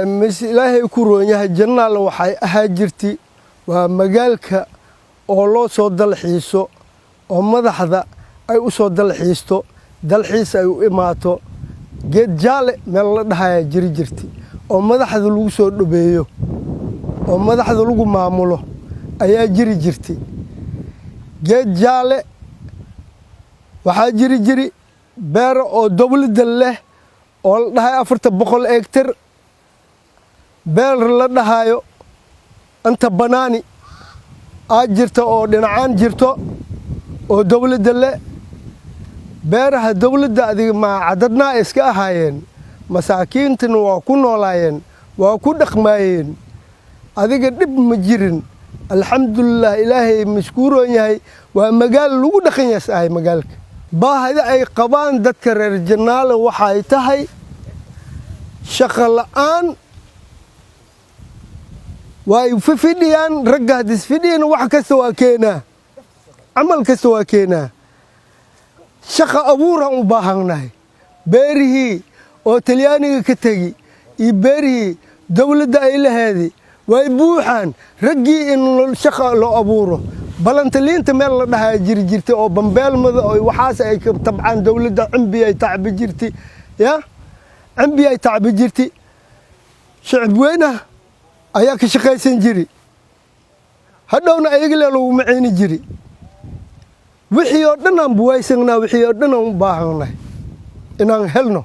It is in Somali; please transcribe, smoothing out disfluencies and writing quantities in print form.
mis ilaahay ku roon yahay jannaal waxay ahaa jirtay waa magaalka oo loo soo dalxiiso oo madaxda ay u soo dalxiisto dalxiis ay u imaato geed jaale meel la dhahayaa jiri jirtay oo madaxda lagu soo dhabeeyo oo madaxda lagu maamulo ayaa jiri jirtay geed jaale waxaa jiri beer oo dawladda leh oo la dhahay 400 hektar beer la dhahayo anta banaani aad jirto oo dhinacaan jirto oo dawladda leh beeraha dawladda adiga ma cadadna iska ahaayeen masaakiintuna waa ku noolaayeen waa ku dhaqmaayeen adiga dib ma jirin alxamdulillah ilaahay mashkuuroon yahay waa magaal lagu dhaqan yahay magaalka baahida ay qabaan dadka reer jannaal waxay tahay shaqo la'aan way fidiyaan ragga hadis fidiyaan wax kasta waa keenaa amal kasta waa keenaa shaqo abuuran u baahanahay beerihii oo talyaaniga ka tagi iyo beerihii dawladda ay lahayd way buuxaan raggii in shaqo loo abuuro balantaliinta meel la dhahay jirtay oo bambeelmada oo waxaas ay tabcaan dawladda cambi ay tacbi jirtay ya cambi ay tacbi jirtay shacab weynaha ayaa ka shaqaysan jiri hadhowna ayaga lagu maciini jiri wixii oo dhan aan buwaysanaa wixii oo dhan aan u baahannahay inaan helno